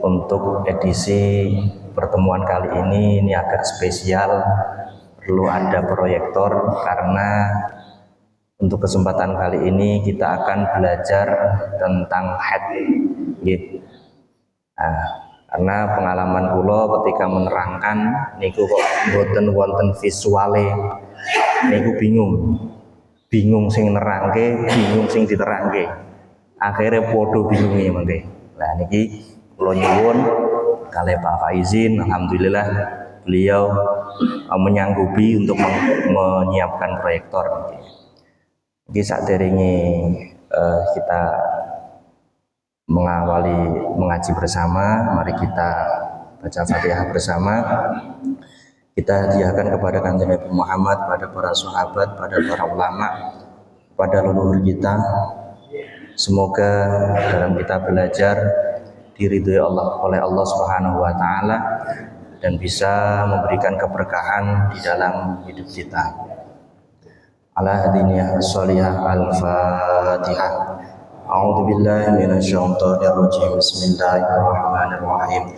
Untuk edisi pertemuan kali ini agak spesial, perlu ada proyektor karena untuk kesempatan kali ini kita akan belajar tentang head. Nah, karena pengalaman kula ketika menerangkan niku kok boten wonten visuale, niku bingung sing nerangke, bingung sing diterangke, akhirnya podo bingunge mengke. Nah niki kula nyuwun kalih Pak Faizin, alhamdulillah beliau menyanggupi untuk menyiapkan proyektor. Niki saderenge kita mengawali mengaji bersama, mari kita baca Fatihah bersama. Kita hadiahkan kepada Kanjeng Nabi Muhammad, pada para sahabat, pada para ulama, pada leluhur kita. Semoga dalam kita belajar diridhoi oleh Allah Subhanahu wa taala dan bisa memberikan keberkahan di dalam hidup kita. Ala hadiniyah sholihah al-Fatihah. A'udzu billahi minasyaitonir rajim. Bismillahirrahmanirrahim.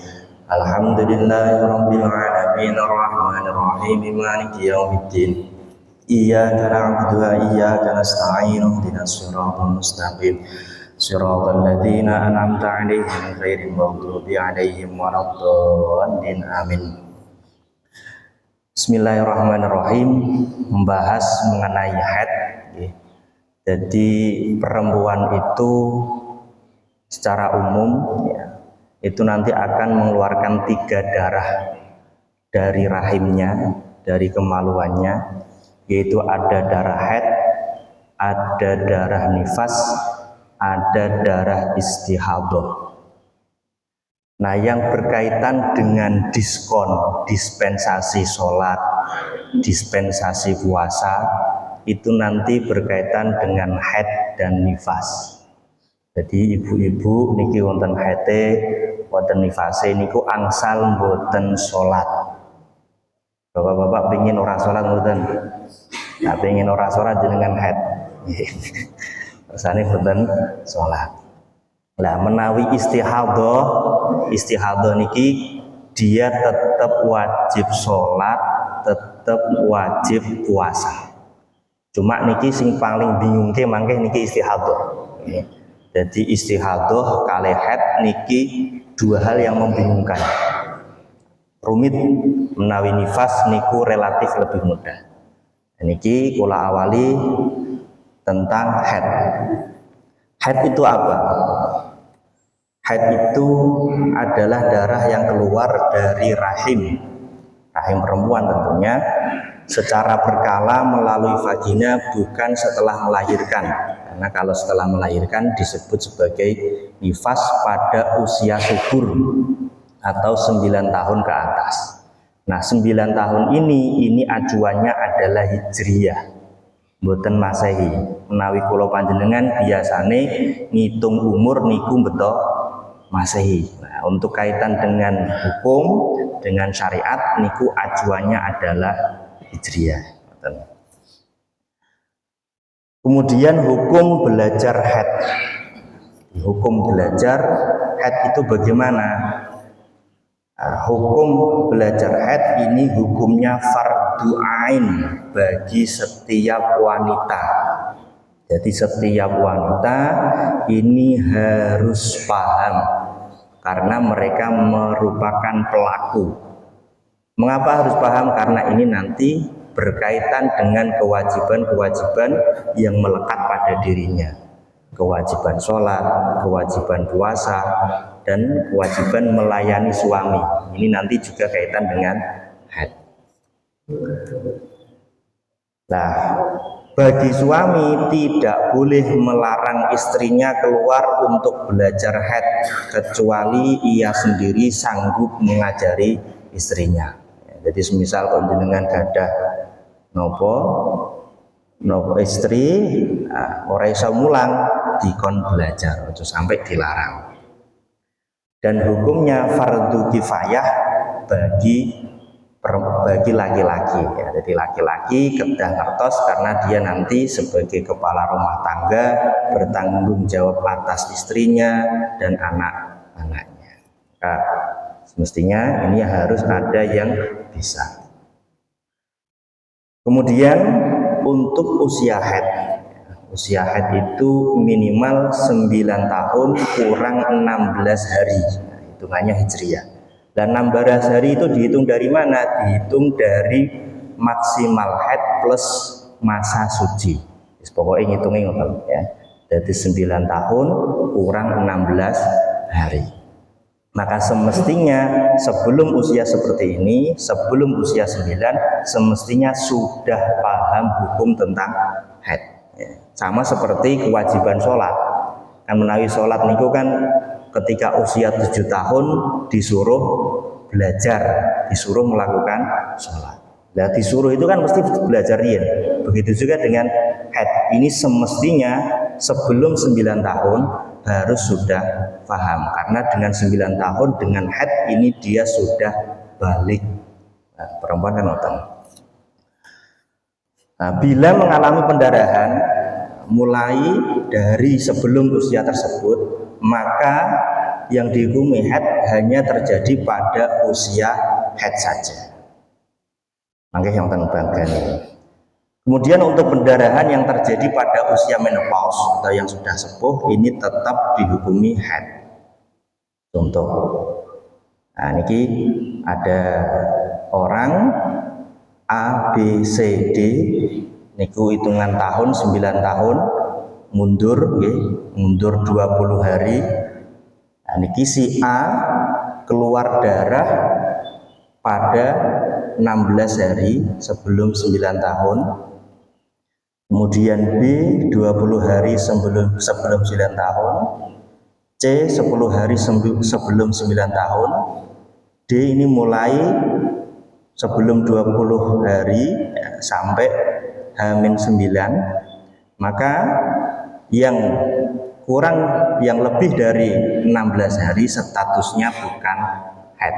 Alhamdulillahirabbil alamin arrahmanir rahim maliki yaumiddin. Iyyaka na'budu wa iyyaka nasta'in ihdinas siratal mustaqim. Siratal ladzina an'amta 'alaihim ghairil maghdubi 'alaihim waladdallin. Amin. Bismillahirrahmanirrahim. Membahas mengenai haid. Jadi perempuan itu secara umum itu nanti akan mengeluarkan 3 darah dari rahimnya, dari kemaluannya, yaitu ada darah haid, ada darah nifas, ada darah istihadah. Nah, yang berkaitan dengan dispensasi sholat, dispensasi puasa, itu nanti berkaitan dengan haid dan nifas. Jadi ibu-ibu niki wonten haite, wonten nifase niku angsal mboten sholat. Bapak-bapak pengin ora sholat mboten? Nah, pengin ora sholat jenengan haid. Rasane mboten sholat. Lah menawi istihadah niki dia tetap wajib sholat, tetap wajib puasa. Cuma niki sing paling bingungke mangke niki istihadah. Jadi istihadah kalih haid niki 2 hal yang membingungkan. Rumit. Menawi nifas niku relatif lebih mudah. Niki kula awali tentang haid. Haid itu apa? Haid itu adalah darah yang keluar dari rahim perempuan tentunya, secara berkala melalui vagina, bukan setelah melahirkan. Karena kalau setelah melahirkan disebut sebagai nifas pada usia subur atau 9 tahun ke atas. Nah, 9 tahun ini acuannya adalah hijriyah, mboten masehi. Menawi kula panjenengan biasane ngitung umur niku beto masehi. Nah, untuk kaitan dengan hukum, dengan syariat niku acuannya adalah hijriyah. Kemudian hukum belajar haid. Hukum belajar haid itu bagaimana? Hukum belajar haid ini hukumnya fardu ain bagi setiap wanita. Jadi setiap wanita ini harus paham karena mereka merupakan pelaku. Mengapa harus paham? Karena ini nanti berkaitan dengan kewajiban-kewajiban yang melekat pada dirinya. Kewajiban sholat, kewajiban puasa, dan kewajiban melayani suami. Ini nanti juga kaitan dengan haid. Nah, bagi suami tidak boleh melarang istrinya keluar untuk belajar haid kecuali ia sendiri sanggup mengajari istrinya. Jadi semisal panjenengan gadah nopo istri ora iso mulang dikon belajar, aja sampai dilarang. Dan hukumnya fardu kifayah bagi laki-laki ya. Jadi laki-laki kedah ngertos karena dia nanti sebagai kepala rumah tangga bertanggung jawab atas istrinya dan anak-anaknya. Nah, semestinya ini harus ada yang bisa. Kemudian untuk usia haid. Usia haid itu minimal 9 tahun kurang 16 hari. Nah, hitungannya hijriah. Dan 16 hari itu dihitung dari mana? Dihitung dari maksimal haid plus masa suci. Pokoknya ngitungnya ngoten ya. Jadi 9 tahun kurang 16 hari. Maka semestinya sebelum usia seperti ini, sebelum usia 9, semestinya sudah paham hukum tentang haid. Sama seperti kewajiban sholat. Kan menawi sholat niku kan ketika usia 7 tahun disuruh belajar, disuruh melakukan sholat. Nah, disuruh itu kan mesti belajar ya. Begitu juga dengan haid. Ini semestinya sebelum 9 tahun harus sudah paham, karena dengan 9 tahun dengan haid ini dia sudah balik. Nah, perempuan kan nonton. Nah, bila mengalami pendarahan mulai dari sebelum usia tersebut, maka yang dihukumi haid hanya terjadi pada usia haid saja. Maka yang bagian ini. Kemudian untuk pendarahan yang terjadi pada usia menopause atau yang sudah sepuh ini tetap dihukumi haid. Contoh, nah ini ada orang A, B, C, D, niku hitungan tahun 9 tahun, mundur, mundur 20 hari. Nah, niki si A keluar darah pada 16 hari sebelum 9 tahun. Kemudian B 20 hari sebelum 9 tahun, C 10 hari sebelum 9 tahun, D ini mulai sebelum 20 hari sampai H-9, maka yang kurang, yang lebih dari 16 hari statusnya bukan haid.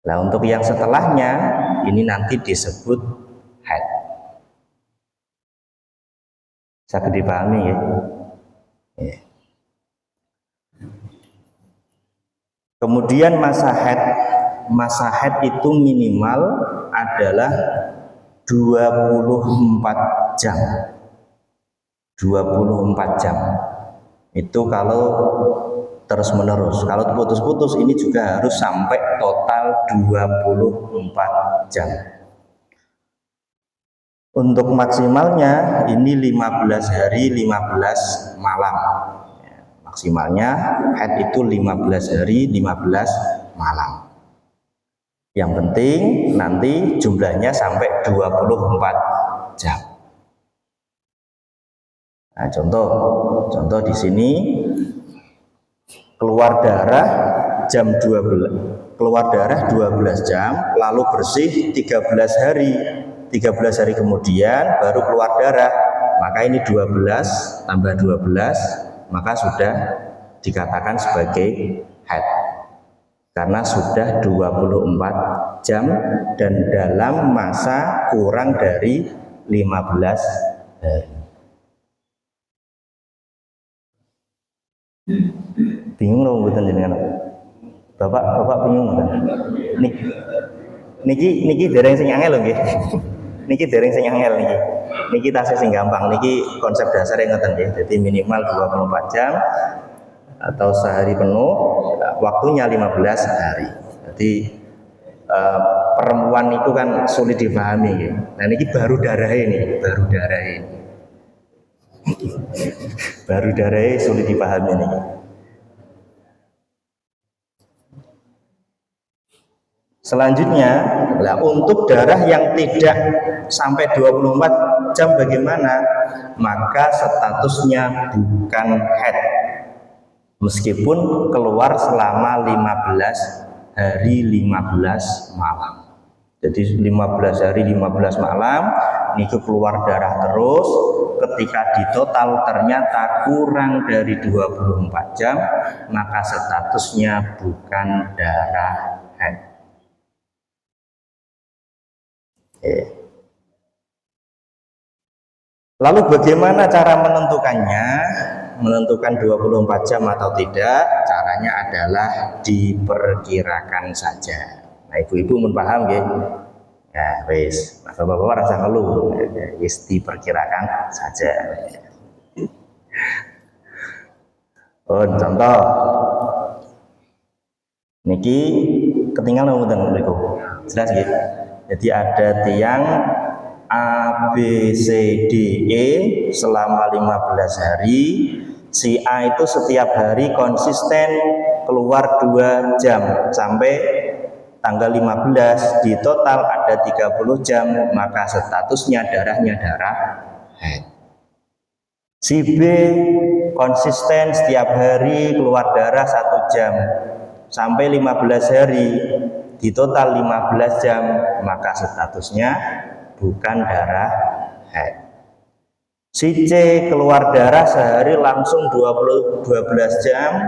Nah, untuk yang setelahnya ini nanti disebut haid. Bisa dipahami ya? Kemudian masa haid itu minimal adalah 24 jam. 24 jam. Itu kalau terus menerus. Kalau putus-putus ini juga harus sampai total 24 jam. Untuk maksimalnya ini 15 hari 15 malam. Maksimalnya haid itu 15 hari 15 malam. Yang penting nanti jumlahnya sampai 24 jam. Nah, contoh di sini keluar darah jam 12, keluar darah 12 jam, lalu bersih 13 hari. 13 hari kemudian baru keluar darah, maka ini 12 tambah 12, maka sudah dikatakan sebagai haid karena sudah 24 jam dan dalam masa kurang dari 15 hari. Bingung loh mboten jenengan. Bapak bingung kan? Niki dereng sing angel lho nggih. Niki dereng sing angel niki. Niki tasih sing gampang. Niki konsep dasar yang ngeten nggih. Jadi minimal 24 jam atau sehari penuh, waktunya 15 hari. Jadi perempuan itu kan sulit dipahami nggih. Nah niki baru darah ini. Baru darah sulit dipahami niki. Selanjutnya, untuk darah yang tidak sampai 24 jam bagaimana? Maka statusnya bukan haid. Meskipun keluar selama 15 hari 15 malam. Jadi 15 hari 15 malam, ini keluar darah terus, ketika ditotal ternyata kurang dari 24 jam, maka statusnya bukan darah haid. Lalu bagaimana cara menentukannya? menentukan 24 jam atau tidak, caranya adalah diperkirakan saja. Nah, ibu-ibu mun paham nggih? Ya, wis. Nah, bapak-bapak rasa ngeluh, wis diperkirakan saja. Oh, contoh. Niki ketinggalan mboten niku. Jelas nggih. Jadi ada tiang A, B, C, D, E selama 15 hari. Si A itu setiap hari konsisten keluar 2 jam sampai tanggal 15, di total ada 30 jam, maka statusnya darahnya darah haid. Si B konsisten setiap hari keluar darah 1 jam sampai 15 hari, di total 15 jam, maka statusnya bukan darah haid. Si C keluar darah sehari langsung 12 jam,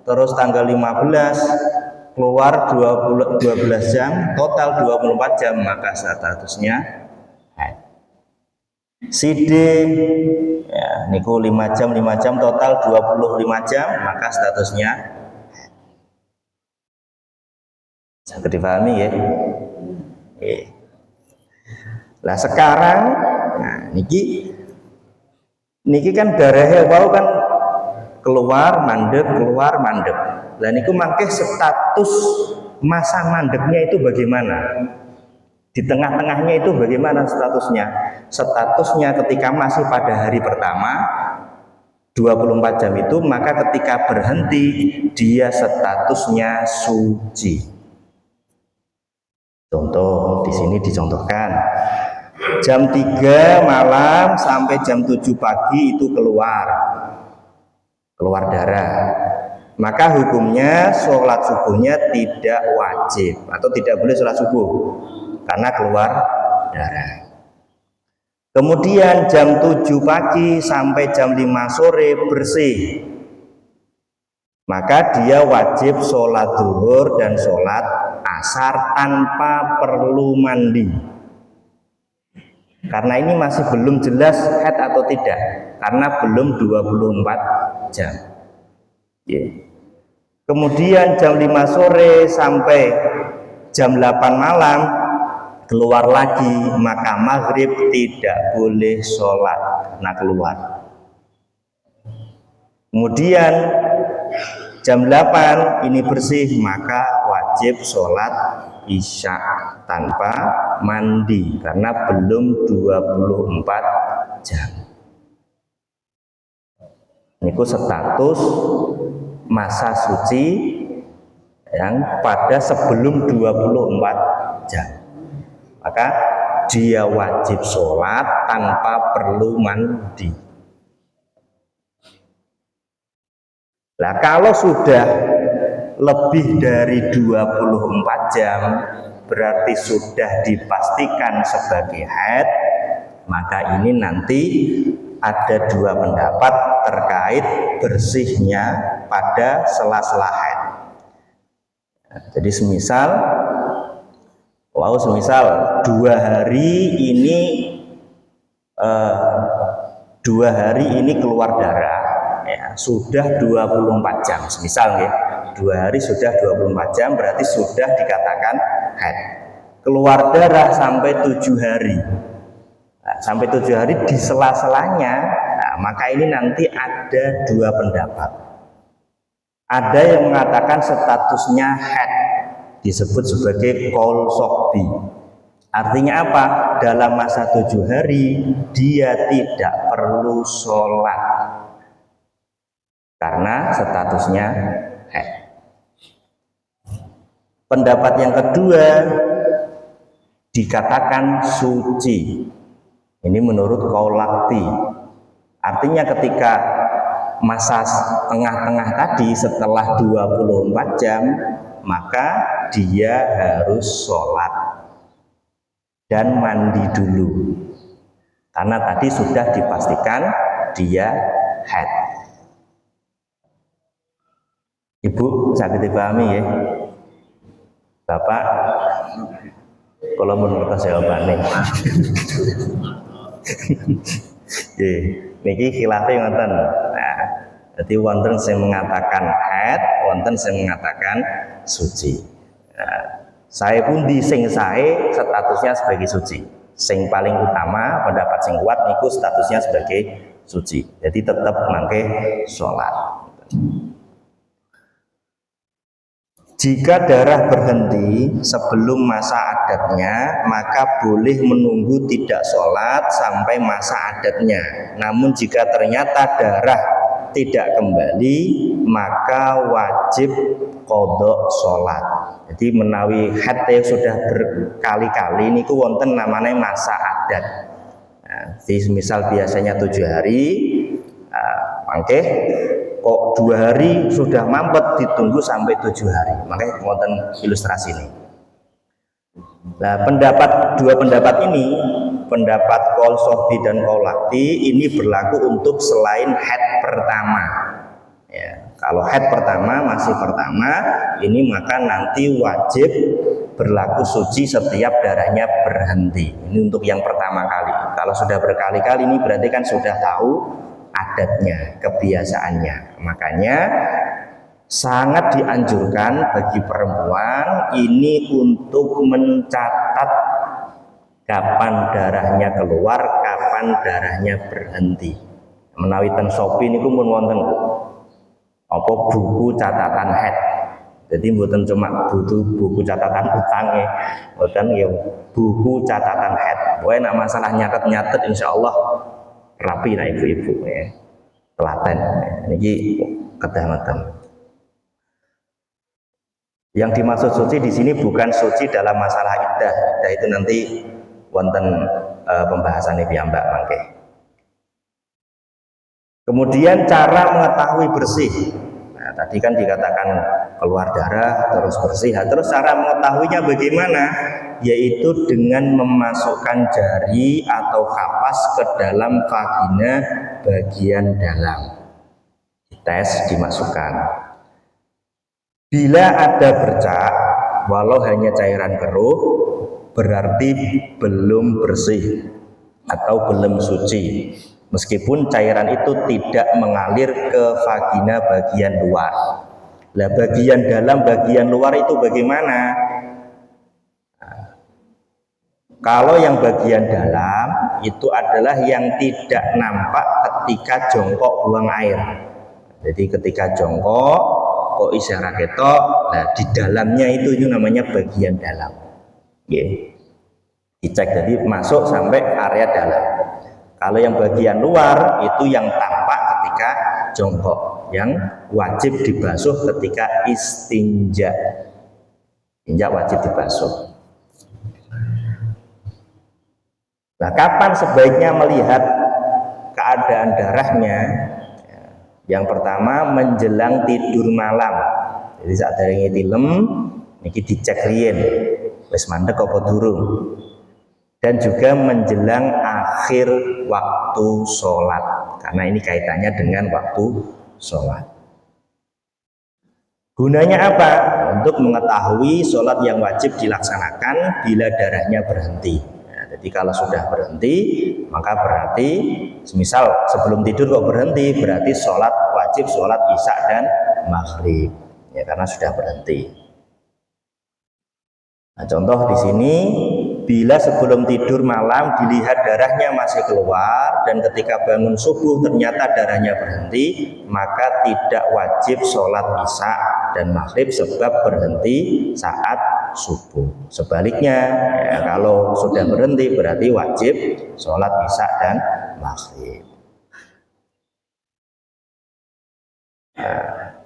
terus tanggal 15 keluar 12 jam, total 24 jam, maka statusnya haid. Si D ya, niku 5 jam, total 25 jam, maka statusnya haid. Bisa dipahami ya? Lah sekarang, nah niki kan darahnya wow kan keluar mandek. Lah niku mangke status masa mandeknya itu bagaimana? Di tengah-tengahnya itu bagaimana statusnya? Statusnya ketika masih pada hari pertama 24 jam itu, maka ketika berhenti dia statusnya suci. Contoh di sini dicontohkan. Jam 3 malam sampai jam 7 pagi itu keluar darah, maka hukumnya sholat subuhnya tidak wajib atau tidak boleh sholat subuh karena keluar darah. Kemudian jam 7 pagi sampai jam 5 sore bersih, maka dia wajib sholat zuhur dan sholat asar tanpa perlu mandi. Karena ini masih belum jelas haid atau tidak, karena belum 24 jam. Kemudian jam 5 sore sampai jam 8 malam keluar lagi, maka maghrib tidak boleh sholat karena keluar. Kemudian jam 8 ini bersih, maka wajib sholat isya tanpa mandi karena belum 24 jam. Niku status masa suci yang pada sebelum 24 jam, maka dia wajib sholat tanpa perlu mandi. Nah, kalau sudah lebih dari 24 jam berarti sudah dipastikan sebagai haid, maka ini nanti ada 2 pendapat terkait bersihnya pada sela-sela haid. Jadi semisal 2 hari ini 2 hari ini keluar darah ya, sudah 24 jam semisal ya, 2 hari sudah 24 jam berarti sudah dikatakan haid. Keluar darah sampai 7 hari. Nah, sampai 7 hari di sela-selanya, nah, maka ini nanti ada 2 pendapat. Ada yang mengatakan statusnya haid, disebut sebagai qaul sokbi. Artinya apa? Dalam masa 7 hari dia tidak perlu sholat karena statusnya haid. Pendapat yang kedua dikatakan suci. Ini menurut qaul lakti. Artinya ketika masa tengah-tengah tadi setelah 24 jam, maka dia harus sholat dan mandi dulu. Karena tadi sudah dipastikan dia haid. Ibu, sakit dipahami ya? Bapak, kalau menurut jawabannya. Niki khilafnya ngoten. Nah, Jadi wonten sing mengatakan haid, wonten sing mengatakan suci. Nah, saya pun di sing sae statusnya sebagai suci. Sing paling utama pendapat sing kuat niku statusnya sebagai suci. Jadi tetap mangke sholat. Jika darah berhenti sebelum masa adatnya, maka boleh menunggu tidak sholat sampai masa adatnya. Namun jika ternyata darah tidak kembali, maka wajib qodok sholat. Jadi menawi haid sudah berkali-kali niku wonten namanya masa adat. Nah, jadi misal biasanya 7 hari, mangke kok 2 hari sudah mampet ditunggu sampai 7 hari. Makanya wonten ilustrasi ini. Nah, dua pendapat ini, pendapat Qaul Sohbi dan Qaul Lakti ini berlaku untuk selain haid pertama. Ya, kalau haid pertama masih pertama, ini maka nanti wajib berlaku suci setiap darahnya berhenti. Ini untuk yang pertama kali. Kalau sudah berkali-kali ini berarti kan sudah tahu adatnya, kebiasaannya. Makanya sangat dianjurkan bagi perempuan ini untuk mencatat kapan darahnya keluar, kapan darahnya berhenti. Menawi ten Shopee niku pun wonten apa buku catatan haid. Jadi mboten cuma butuh buku catatan utangnya, mboten ya buku catatan haid. Pokoke nek masalah nyatet-nyatet insyaallah rapi nah ibu-ibu ya. Telaten. Niki kedah ngoten. Yang dimaksud suci di sini bukan suci dalam masalah iddah. Iddah itu nanti wonten pembahasan ini piyambak mangke. Kemudian cara mengetahui bersih. Nah, tadi kan dikatakan keluar darah terus bersih. Nah, terus cara mengetahuinya bagaimana? Yaitu dengan memasukkan jari atau kapas ke dalam vagina bagian dalam. Tes dimasukkan. Bila ada bercak, walau hanya cairan keruh, berarti belum bersih atau belum suci. Meskipun cairan itu tidak mengalir ke vagina bagian luar. Nah, bagian dalam, bagian luar itu bagaimana? Nah, kalau yang bagian dalam itu adalah yang tidak nampak ketika jongkok buang air. Jadi ketika jongkok kok isyarat ketok, nah di dalamnya itu namanya bagian dalam. Oke. Dicek jadi masuk sampai area dalam. Kalau yang bagian luar itu yang tampak ketika jongkok, yang wajib dibasuh ketika istinja. Istinja wajib dibasuh. Nah, kapan sebaiknya melihat keadaan darahnya? Yang pertama menjelang tidur malam. Jadi saat daringe tilem niki dicek riyen wis mandek apa durung. Dan juga menjelang akhir waktu sholat, karena ini kaitannya dengan waktu sholat. Gunanya apa? Untuk mengetahui sholat yang wajib dilaksanakan bila darahnya berhenti. Nah, jadi kalau sudah berhenti, maka berarti semisal sebelum tidur kok berhenti, berarti sholat wajib sholat isya dan maghrib, ya karena sudah berhenti. Nah, contoh di sini, bila sebelum tidur malam dilihat darahnya masih keluar dan ketika bangun subuh ternyata darahnya berhenti, maka tidak wajib sholat isya dan maghrib sebab berhenti saat subuh. Sebaliknya, ya, kalau sudah berhenti berarti wajib sholat isya dan maghrib. Nah,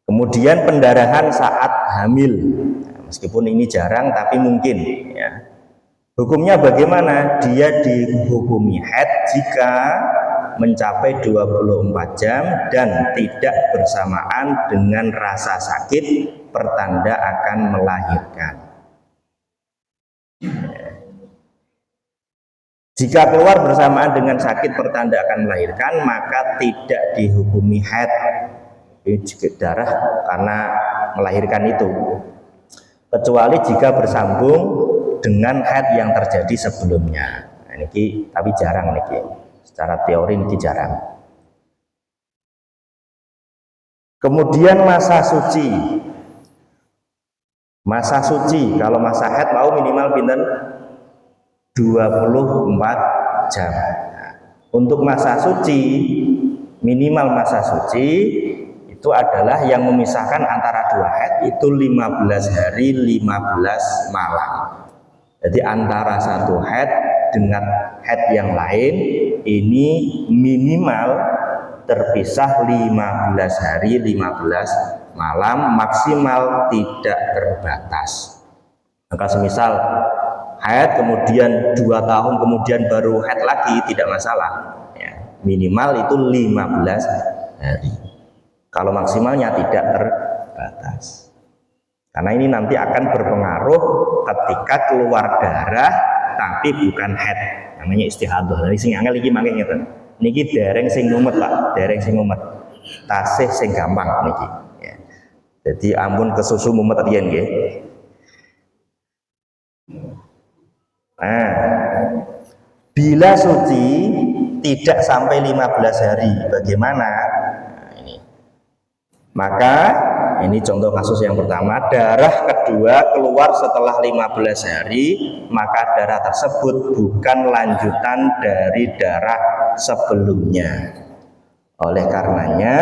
kemudian pendarahan saat hamil, meskipun ini jarang tapi mungkin ya. Hukumnya bagaimana? Dia dihukumi haid jika mencapai 24 jam dan tidak bersamaan dengan rasa sakit pertanda akan melahirkan. Jika keluar bersamaan dengan sakit pertanda akan melahirkan, maka tidak dihukumi haid. Ini darah karena melahirkan itu. Kecuali jika bersambung dengan haid yang terjadi sebelumnya. Nah, ini tapi jarang niki. Secara teori ini jarang. Kemudian masa suci. Masa suci, kalau masa haid mau minimal pinten 24 jam. Nah, untuk masa suci, minimal masa suci itu adalah yang memisahkan antara dua haid itu 15 hari 15 malam. Jadi antara satu haid dengan haid yang lain ini minimal terpisah 15 hari 15 malam, maksimal tidak terbatas. Maka semisal haid kemudian 2 tahun kemudian baru haid lagi tidak masalah ya, minimal itu 15 hari. Kalau maksimalnya tidak terbatas, karena ini nanti akan berpengaruh ketika keluar darah tapi bukan haid, namanya istihadah. Jadi sing angel iki mangke ngeten niki dereng sing mumet Pak, dereng sing mumet, tasih sing gampang niki ya. Jadi ampun kesusu mumet riyen nggih. Nah, bila suci tidak sampai 15 hari bagaimana? Nah, ini. Maka ini contoh kasus yang pertama, darah kedua keluar setelah 15 hari, maka darah tersebut bukan lanjutan dari darah sebelumnya. Oleh karenanya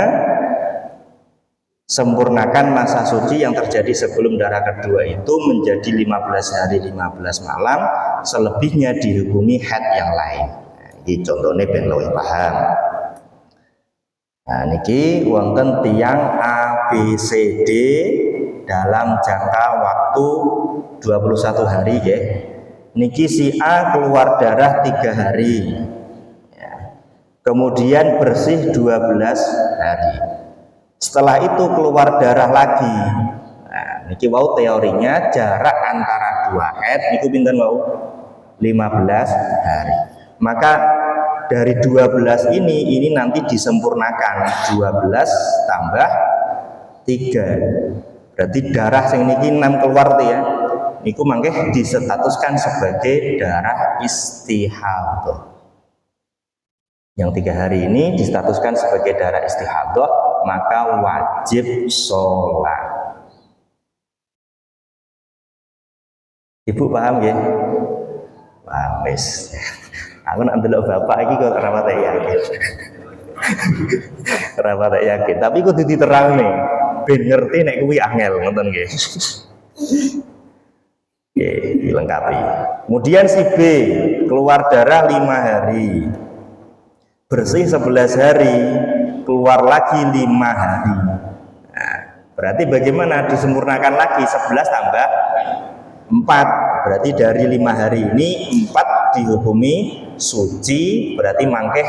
sempurnakan masa suci yang terjadi sebelum darah kedua itu menjadi 15 hari 15 malam, selebihnya dihukumi haid yang lain. Nah, ini contohnya ben luwih paham. Nah niki wonten tiang ABCD dalam jangka waktu 21 hari ya. Niki si A keluar darah 3 hari ya. Kemudian bersih 12 hari. Setelah itu keluar darah lagi. Nah, niki wau teorinya jarak antara dua haid niku pinten wau 15 hari. Maka dari 12 ini nanti disempurnakan 12 tambah 3. Berarti darah sing niki 6 keluar tuh ya. Niku mangke disetatuskan sebagai darah istihadah. Yang 3 hari ini distatuskan sebagai darah istihadah, maka wajib sholat. Ibu paham ya? Paham wis. Aku nak ndelok bapak iki kok ora patek yakin. Ora patek yakin, tapi kudu diterangne ben ngerti nek kuwi angel ngoten nggih. Nggih, dilengkapi. Kemudian si B keluar darah 5 hari. Bersih 11 hari, keluar lagi 5 hari. Nah, berarti bagaimana disempurnakan lagi 11 tambah 4. Berarti dari 5 hari ini 4 dihukumi suci, berarti mangkeh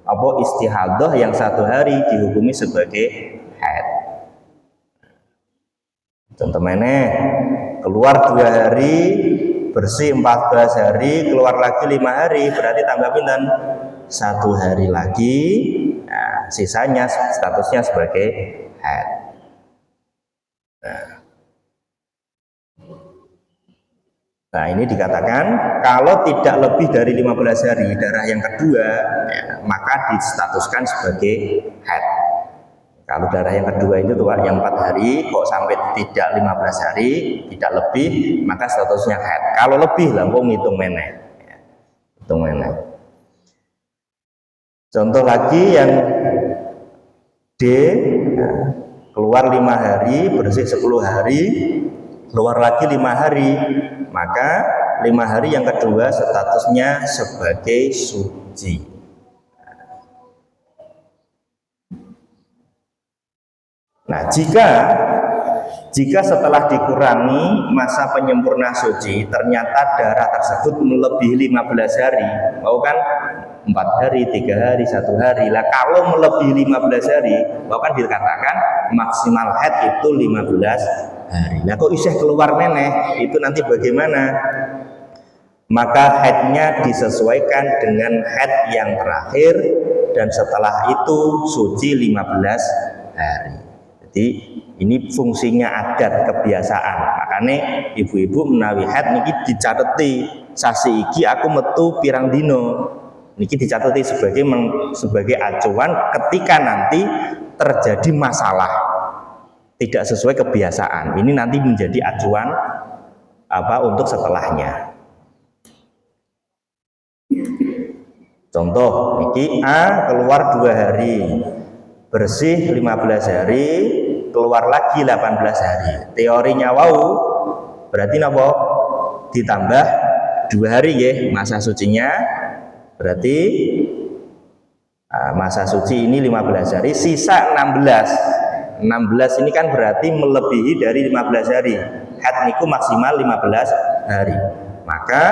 apa istihadah yang 1 hari dihukumi sebagai haid. Contoh meneh, keluar 2 hari, bersih 14 hari, keluar lagi 5 hari, berarti tambah pinten? 1 hari lagi. Nah, sisanya statusnya sebagai haid. Nah ini dikatakan kalau tidak lebih dari 15 hari darah yang kedua ya, maka distatuskan sebagai haid. Kalau darah yang kedua itu tuh yang 4 hari kok sampai tidak 15 hari tidak lebih, maka statusnya haid. Kalau lebih langsung ngitung meneh ya. Hitung meneh. Contoh lagi yang D ya, keluar 5 hari, bersih 10 hari, keluar lagi 5 hari, maka 5 hari yang kedua statusnya sebagai suci. Nah, jika setelah dikurangi masa penyempurna suci ternyata darah tersebut melebihi 15 hari, mau kan 4 hari, 3 hari, 1 hari. Lah kalau melebihi 15 hari, bahkan dikatakan maksimal haid itu 15 hari. Nah kok isih keluar meneh, itu nanti bagaimana? Maka haidnya disesuaikan dengan haid yang terakhir dan setelah itu suci 15 hari. Jadi ini fungsinya adat kebiasaan. Makanya ibu-ibu menawi haid niki dicateti sasi iki aku metu pirang dino. Niki dicateti sebagai acuan ketika nanti terjadi masalah tidak sesuai kebiasaan, ini nanti menjadi acuan untuk setelahnya. Contoh, ini A keluar 2 hari, bersih 15 hari, keluar lagi 18 hari. Teorinya wau berarti napa? Ditambah 2 hari ya masa sucinya, berarti masa suci ini 15 hari, sisa 16 ini kan berarti melebihi dari 15 hari. Haid niku maksimal 15 hari. Maka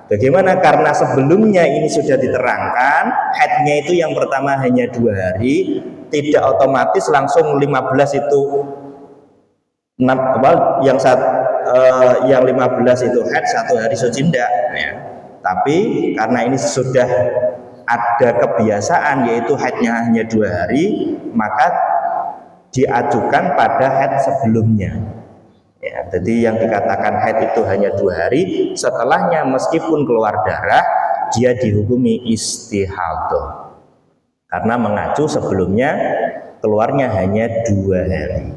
bagaimana? Karena sebelumnya ini sudah diterangkan haidnya itu yang pertama hanya 2 hari, tidak otomatis langsung 15 itu yang 15 itu haid 1 hari suci tidak ya. Tapi karena ini sudah ada kebiasaan yaitu haidnya hanya 2 hari, maka diajukan pada haid sebelumnya ya. Jadi yang dikatakan haid itu hanya 2 hari, setelahnya meskipun keluar darah dia dihukumi istihadah karena mengacu sebelumnya keluarnya hanya 2 hari.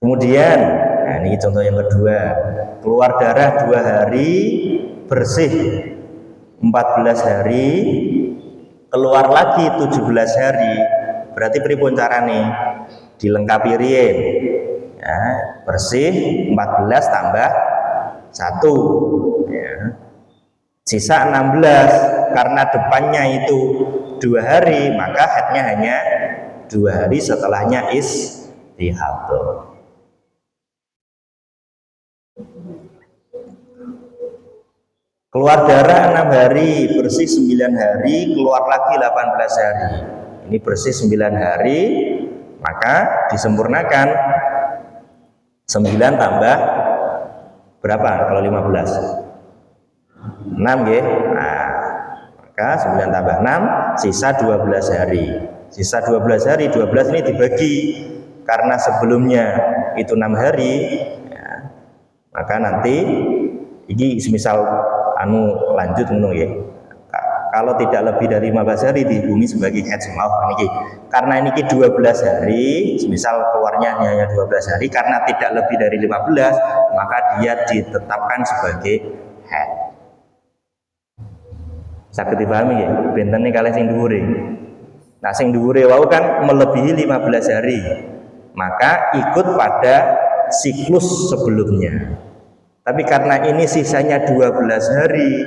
Kemudian, ini contoh yang kedua, keluar darah 2 hari, bersih 14 hari, keluar lagi 17 hari, berarti pripun carane? Dilengkapi riyen. Ya, bersih 14 tambah 1. Ya. Sisa 16, karena depannya itu 2 hari, maka haidnya hanya 2 hari, setelahnya istihadah. Keluar darah 6 hari, bersih 9 hari, keluar lagi 18 hari. Ini bersih 9 hari, maka disempurnakan 9 tambah berapa kalau 15? 6 ya. Nah, maka 9 tambah 6 sisa 12 hari. Sisa 12 hari, 12 ini dibagi karena sebelumnya itu 6 hari ya, maka nanti ini semisal lanjut ngono ya. Kalau tidak lebih dari 15 hari dihubungi sebagai haid semau niki. Karena ini 12 hari, misal keluarnya hanya 12 hari, karena tidak lebih dari 15, maka dia ditetapkan sebagai haid. Saged dipahami ya, benten kalih sing dhuwure. Nah, sing dhuwure wau kan melebihi 15 hari. Maka ikut pada siklus sebelumnya. Tapi karena ini sisanya 12 hari,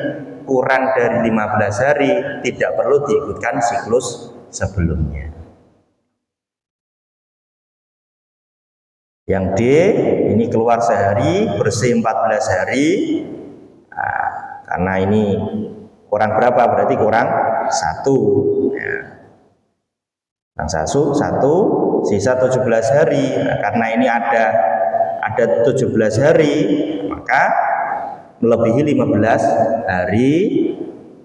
kurang dari 15 hari, tidak perlu diikutkan siklus sebelumnya. Yang D, ini keluar sehari, bersih 14 hari. Nah, karena ini kurang berapa? Berarti kurang 1. Ya. Kurang 1, sisa 17 hari. Nah, karena ini ada 17 hari, maka melebihi 15 hari,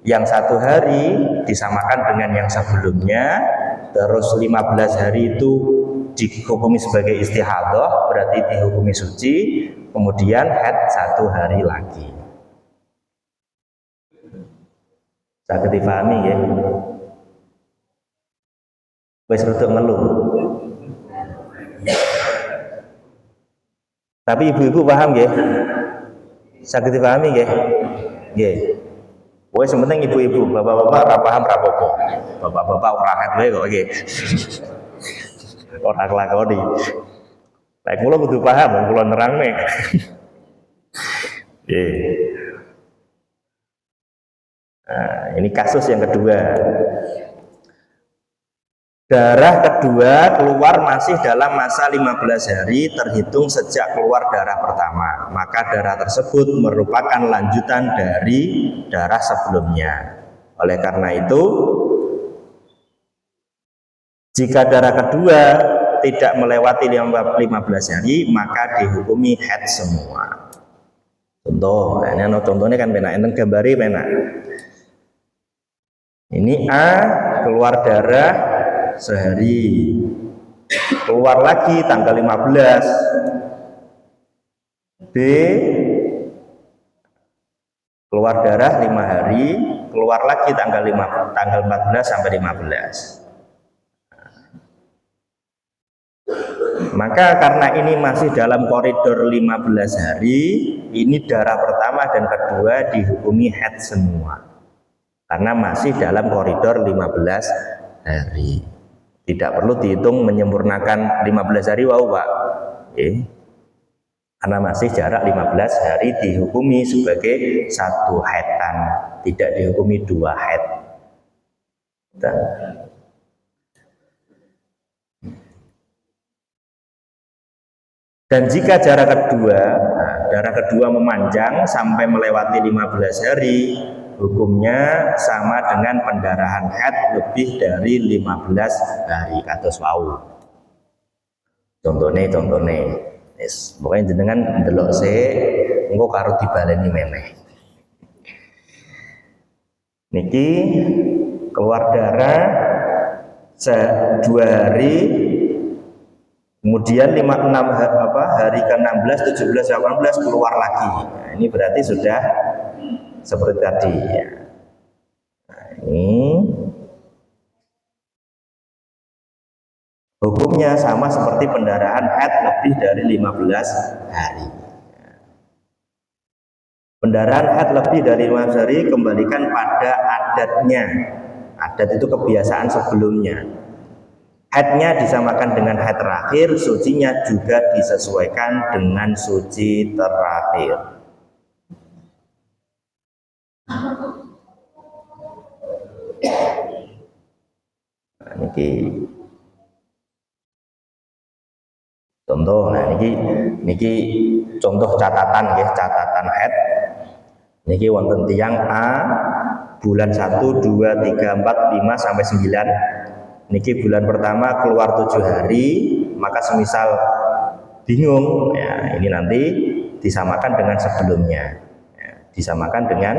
yang 1 hari disamakan dengan yang sebelumnya, terus 15 hari itu dihukumi sebagai istihadah, berarti dihukumi suci, kemudian haid 1 hari lagi. Saged dipahami ya? Wis rada ngeluh. Tapi ibu-ibu paham nggih? Saged dipahami nggih? Nggih. Wes penting ibu-ibu, bapak-bapak ora paham ra apa-apa. Bapak-bapak ora ngerti wae kok nggih. Ora kelakoni. Nek kula kudu paham, kula nerangne. Nggih. Nah, ini kasus yang kedua. Darah kedua keluar masih dalam masa 15 hari terhitung sejak keluar darah pertama. Maka darah tersebut merupakan lanjutan dari darah sebelumnya. Oleh karena itu, jika darah kedua tidak melewati 15 hari, maka dihukumi haid semua. Contoh, ini contohnya kan penak, enten gambari penak. Ini A keluar darah sehari, keluar lagi tanggal 15. B, keluar darah 5 hari, keluar lagi tanggal 14 sampai 15. Maka karena ini masih dalam koridor 15 hari, ini darah pertama dan kedua dihukumi haid semua. Karena masih dalam koridor 15 hari. Tidak perlu dihitung menyempurnakan 15 hari, wow Pak. Karena masih jarak 15 hari dihukumi sebagai satu haidan, tidak dihukumi 2 haid. Dan jika darah kedua memanjang sampai melewati 15 hari, hukumnya sama dengan pendarahan haid lebih dari 15 hari kados wau. Contohnya, pokoknya jenengan ndelok engko karo dibaleni meneh. Niki keluar darah 2 hari, kemudian hari ke-16, 17, 18 keluar lagi. Nah, ini berarti sudah seperti tadi ya. Nah, ini hukumnya sama seperti pendarahan haid lebih dari 15 hari. Pendarahan haid lebih dari 15 hari kembalikan pada adatnya. Adat itu kebiasaan sebelumnya. Haidnya disamakan dengan haid terakhir, sucinya juga disesuaikan dengan suci terakhir. Nah, ini contoh. Nah, niki contoh catatan ya, catatan haid. Niki wonten tiyang A bulan 1, 2, 3, 4, 5 sampai 9. Niki bulan pertama keluar 7 hari, maka semisal bingung ya, ini nanti disamakan dengan sebelumnya. Ya, disamakan dengan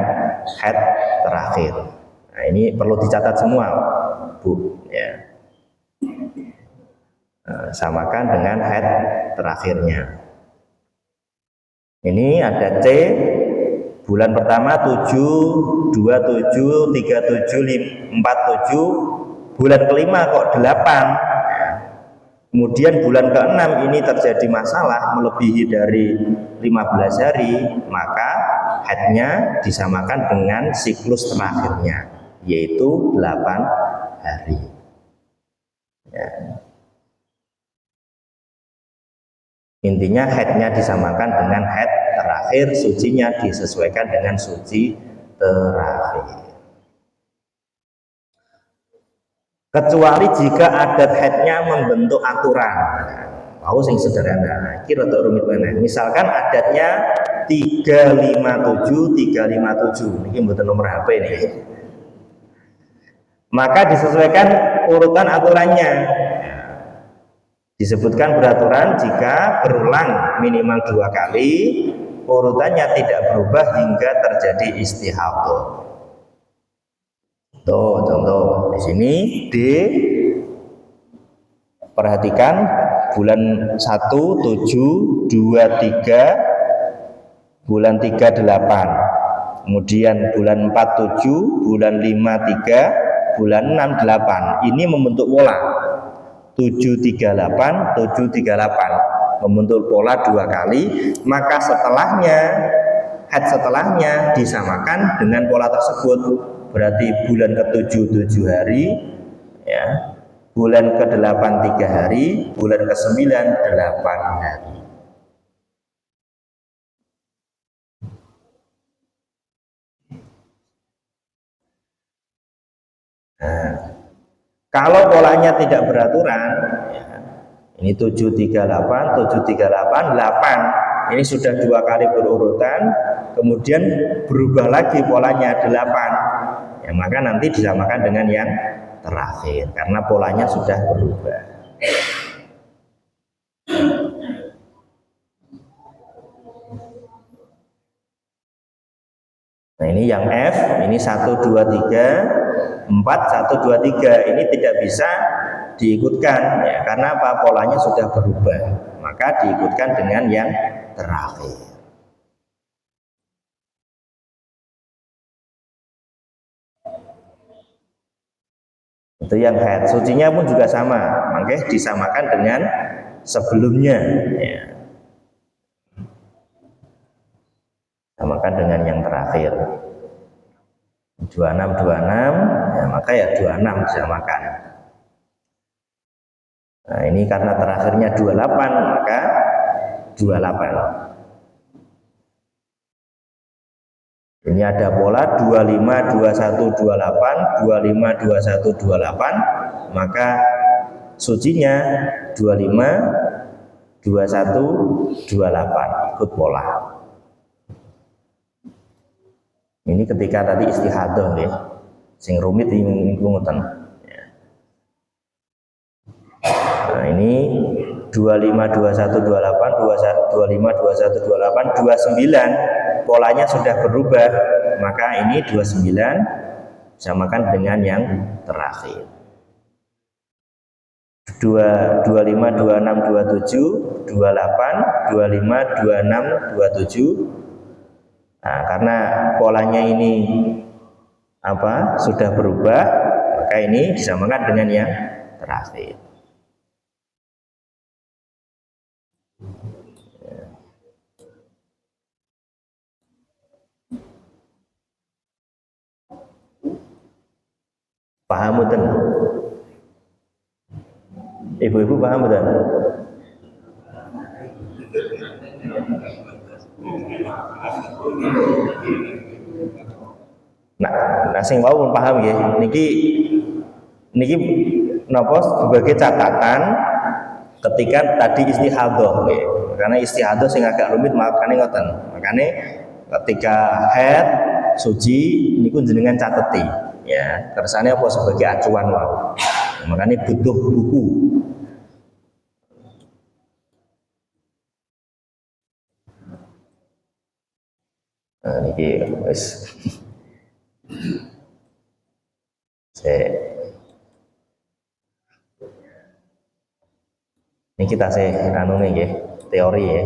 haid terakhir. Nah, ini perlu dicatat semua, Bu, ya. Samakan dengan haid terakhirnya. Ini ada C, bulan pertama 7, 27, 37, 47, bulan kelima kok 8. Kemudian bulan ke-6 ini terjadi masalah melebihi dari 15 hari, maka haidnya disamakan dengan siklus terakhirnya, yaitu 8 hari. Ya. Intinya haidnya disamakan dengan haid terakhir, sucinya disesuaikan dengan suci terakhir. Kecuali jika adat haidnya membentuk aturan. Mau sing sederhana, iki rada rumit meneh. Misalkan adatnya 357, 357. Ini mboten nomor HP nih. Maka disesuaikan urutan aturannya. Disebutkan beraturan jika berulang minimal 2 kali, urutannya tidak berubah hingga terjadi istihadah. Tuh, contoh di sini D, perhatikan bulan 1, 7, 2, 3, bulan 3, 8, kemudian bulan 4, 7, bulan 5, 3, bulan 6, 8. Ini membentuk pola 738, 738, membentuk pola 2 kali, maka haid setelahnya disamakan dengan pola tersebut. Berarti bulan ke-7 7 hari, ya, bulan ke-8 3 hari, bulan ke-9 8 hari. Nah, kalau polanya tidak beraturan, ya, ini 738, 738, 8. Ini sudah 2 kali berurutan, kemudian berubah lagi polanya 8. Ya, maka nanti disamakan dengan yang terakhir karena polanya sudah berubah. Nah, ini yang F, ini 1, 2, 3. 4, 1, 2, 3 ini tidak bisa diikutkan ya, karena apa? Polanya sudah berubah, maka diikutkan dengan yang terakhir. Itu yang haid. Sucinya pun juga sama, makanya disamakan dengan sebelumnya. Ya. Samakan dengan yang terakhir. 26, ya maka ya 26 disamakan. Nah ini karena terakhirnya 28, maka 28. Ini ada pola 25, 21, 28, 25, 21, 28, maka sucinya 25, 21, 28, ikut pola. Ini ketika tadi istihadah ya, sing rumit ini ngoten. Nah ini 25, 21, 28, 25, 21, 28, 29 polanya sudah berubah, maka ini 29 samakan dengan yang terakhir. 25, 26, 27, 28, 25, 26, 27. Nah, karena polanya ini sudah berubah, maka ini disamakan dengan yang terakhir. Paham betul? Ibu-ibu paham betul? Nah sing mau pun paham ya. Niki napa sebagai catatan ketika tadi istihadah ya. Karena istihadah sing agak rumit makanya ngoten. Makanya ketika haid suci niku jenengan cateti ya. Kersane apa sebagai acuan wae. Makanya butuh buku. Nah, niki wis ini kita anu nih teori ya.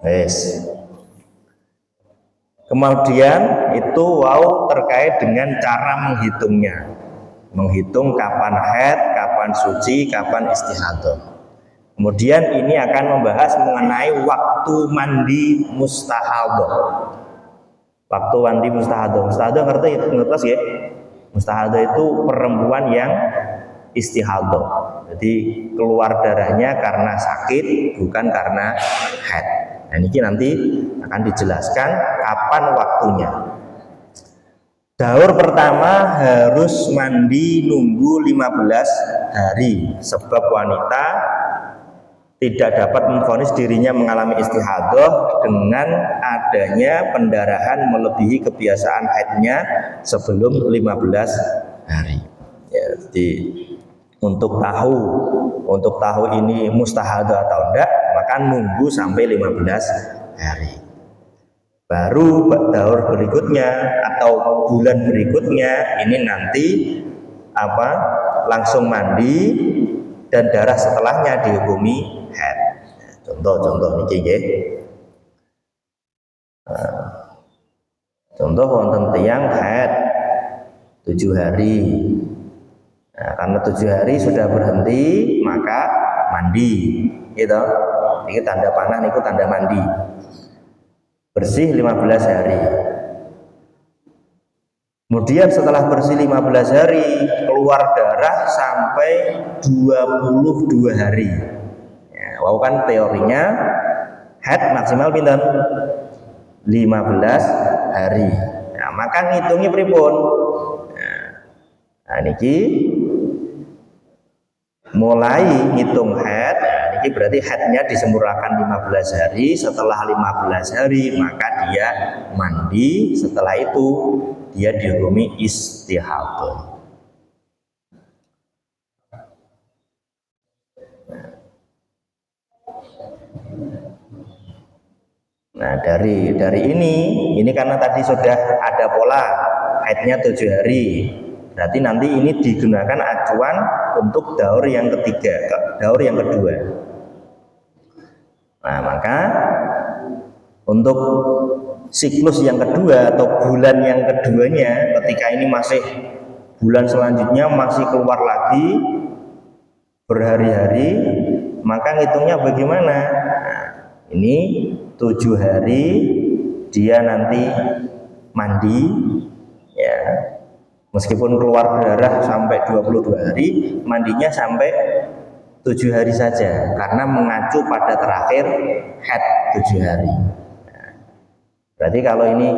Yes. Kemudian itu terkait dengan cara menghitungnya. Menghitung kapan haid, kapan suci, kapan istihadah. Kemudian ini akan membahas mengenai waktu mandi mustahadah. Waktu mandi mustahadah. Mustahadah ngerti ya? Mustahadah itu perempuan yang istihadah. Jadi keluar darahnya karena sakit, bukan karena haid. Nah, ini nanti akan dijelaskan kapan waktunya. Daur pertama harus mandi nunggu 15 hari, sebab wanita tidak dapat memvonis dirinya mengalami istihadah dengan adanya pendarahan melebihi kebiasaan haidnya sebelum 15 hari. Ya, jadi untuk tahu ini mustahadah atau enggak, maka nunggu sampai 15 hari. Baru daur berikutnya atau bulan berikutnya ini nanti langsung mandi dan darah setelahnya dihukumi haid. Contoh niki nggih. Contoh wonten tiyang haid 7 hari. Nah, karena 7 hari sudah berhenti, maka mandi, gitu. Ini tanda panah, niku tanda mandi. Bersih 15 hari. Kemudian setelah bersih 15 hari, keluar darah sampai 22 hari. Ya, kan teorinya haid maksimal pinten? 15 hari. Nah, maka ngitungnya pripun? Nah, niki mulai ngitung haid, ini berarti haidnya disempurnakan 15 hari. Setelah 15 hari maka dia mandi. Setelah itu dia dihukumi istihadah. Nah dari ini karena tadi sudah ada pola haidnya 7 hari. Berarti nanti ini digunakan acuan untuk daur yang ketiga, daur yang kedua. Nah, maka untuk siklus yang kedua atau bulan yang keduanya, ketika ini masih bulan selanjutnya masih keluar lagi berhari-hari, maka ngitungnya bagaimana? Nah, ini 7 hari dia nanti mandi, ya, meskipun keluar darah sampai 22 hari, mandinya sampai 7 hari saja, karena mengacu pada terakhir haid 7 hari. Nah, berarti kalau ini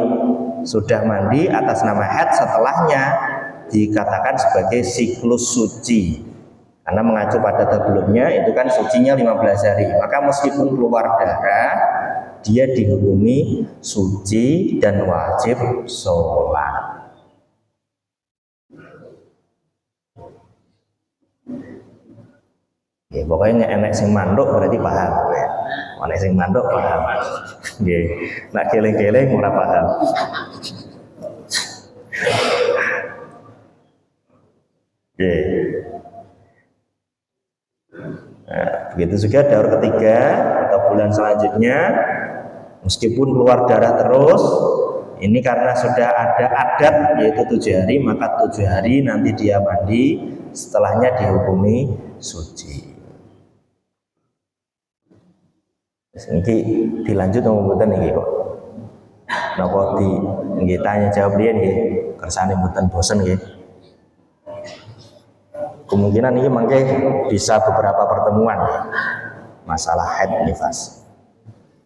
sudah mandi atas nama haid, setelahnya dikatakan sebagai siklus suci, karena mengacu pada sebelumnya itu kan sucinya 15 hari, maka meskipun keluar darah dia dihukumi suci dan wajib sholat. Ya, pokoknya enek sing manduk berarti paham ya. Enek sing manduk paham. Nggih, nek geleng-geleng ora paham. Nggih. Nah, begitu juga daur ketiga atau bulan selanjutnya, meskipun keluar darah terus, ini karena sudah ada adat yaitu 7 hari, maka 7 hari nanti dia mandi, setelahnya dihukumi suci. Ini dilanjut ngomong mboten niki kok. Napa nggih tanya jawab dia nggih, kersane mboten bosen nggih. Kemungkinan ini mungkin bisa beberapa pertemuan masalah haid nifas.